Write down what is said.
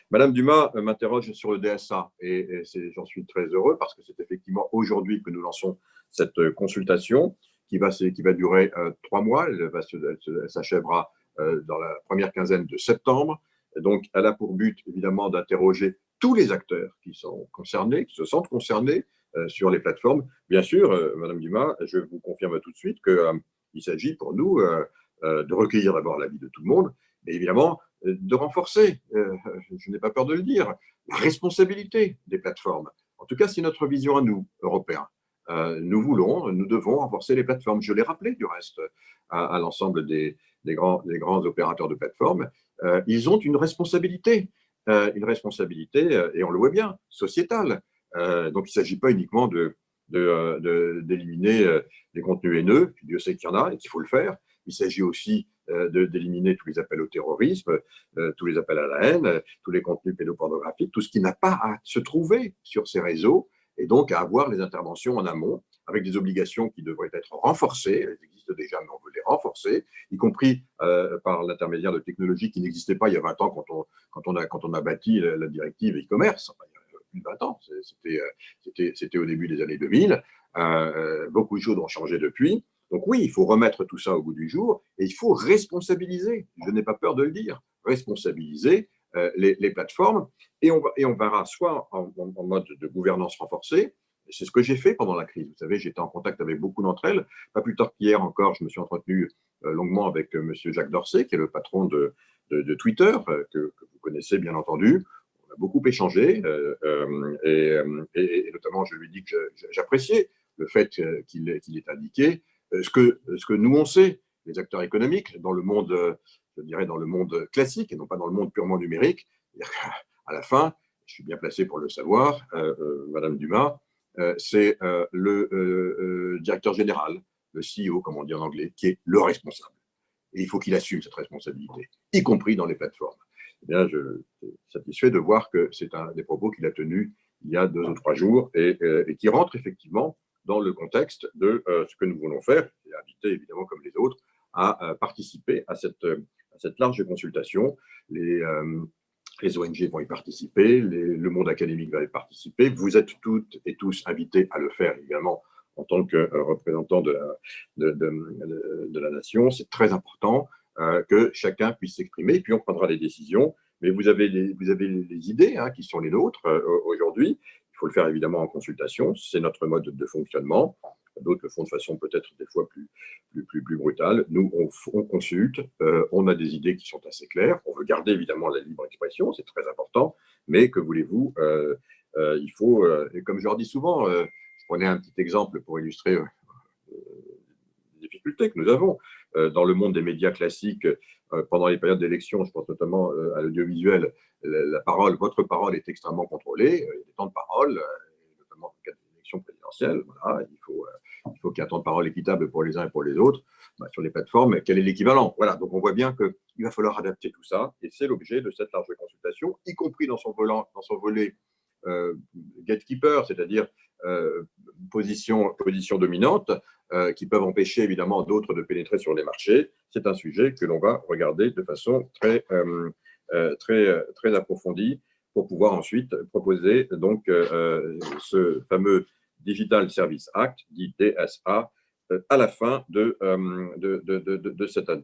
Madame Dumas m'interroge sur le DSA et j'en suis très heureux parce que c'est effectivement aujourd'hui que nous lançons cette consultation qui va durer 3 mois. Elle s'achèvera dans la première quinzaine de septembre. Et donc, elle a pour but évidemment d'interroger tous les acteurs qui sont concernés, qui se sentent concernés sur les plateformes. Bien sûr, Madame Dumas, je vous confirme tout de suite qu'il s'agit pour nous de recueillir d'abord l'avis de tout le monde, mais évidemment de renforcer, je n'ai pas peur de le dire, la responsabilité des plateformes. En tout cas, c'est notre vision à nous, Européens. Nous devons renforcer les plateformes. Je l'ai rappelé du reste à l'ensemble des grands opérateurs de plateformes. Ils ont une responsabilité, et on le voit bien, sociétale. Donc, il ne s'agit pas uniquement d'éliminer les contenus haineux, Dieu sait qu'il y en a et qu'il faut le faire. Il s'agit aussi d'éliminer tous les appels au terrorisme, tous les appels à la haine, tous les contenus pédopornographiques, tout ce qui n'a pas à se trouver sur ces réseaux, et donc à avoir les interventions en amont, avec des obligations qui devraient être renforcées. Elles existent déjà, mais on veut les renforcer, y compris par l'intermédiaire de technologies qui n'existaient pas il y a 20 ans quand on a bâti la directive e-commerce. Enfin, il y a plus de 20 ans, c'était au début des années 2000. Beaucoup de choses ont changé depuis. Donc oui, il faut remettre tout ça au goût du jour et il faut responsabiliser, je n'ai pas peur de le dire, responsabiliser les plateformes et on verra soit en mode de gouvernance renforcée, c'est ce que j'ai fait pendant la crise. Vous savez, j'étais en contact avec beaucoup d'entre elles. Pas plus tard qu'hier encore, je me suis entretenu longuement avec M. Jacques Dorsey, qui est le patron de Twitter, que vous connaissez bien entendu. On a beaucoup échangé et notamment, je lui ai dit que j'appréciais le fait qu'il ait indiqué ce que nous on sait, les acteurs économiques, dans le monde, je dirais, dans le monde classique et non pas dans le monde purement numérique. À la fin, je suis bien placé pour le savoir, Madame Dumas, c'est le directeur général, le CEO, comme on dit en anglais, qui est le responsable. Et il faut qu'il assume cette responsabilité, y compris dans les plateformes. Eh bien, je suis satisfait de voir que c'est un des propos qu'il a tenus il y a 2 ou 3 jours et qui rentre effectivement dans le contexte de ce que nous voulons faire, et inviter évidemment comme les autres à participer à cette large consultation. Les ONG vont y participer, le monde académique va y participer. Vous êtes toutes et tous invités à le faire, évidemment, en tant que représentant de la nation. C'est très important que chacun puisse s'exprimer, puis on prendra les décisions. Mais vous avez les idées qui sont les nôtres aujourd'hui. Il faut le faire évidemment en consultation, c'est notre mode de fonctionnement. D'autres le font de façon peut-être des fois plus brutale. Nous, on consulte, on a des idées qui sont assez claires. On veut garder évidemment la libre expression, c'est très important, mais que voulez-vous, il faut, et comme je leur dis souvent, je prenais un petit exemple pour illustrer les difficultés que nous avons dans le monde des médias classiques pendant les périodes d'élection, je pense notamment à l'audiovisuel, votre parole est extrêmement contrôlée, il y a des temps de parole, notamment dans le cadre d'élections présidentielles, voilà, il faut qu'il y ait un temps de parole équitable pour les uns et pour les autres. Sur les plateformes, quel est l'équivalent? Voilà, donc on voit bien qu'il va falloir adapter tout ça, et c'est l'objet de cette large consultation, y compris dans son volet gatekeeper, c'est-à-dire position dominante, qui peuvent empêcher évidemment d'autres de pénétrer sur les marchés. C'est un sujet que l'on va regarder de façon très approfondie pour pouvoir ensuite proposer donc ce fameux Digital Service Act, dit DSA, à la fin de cette année.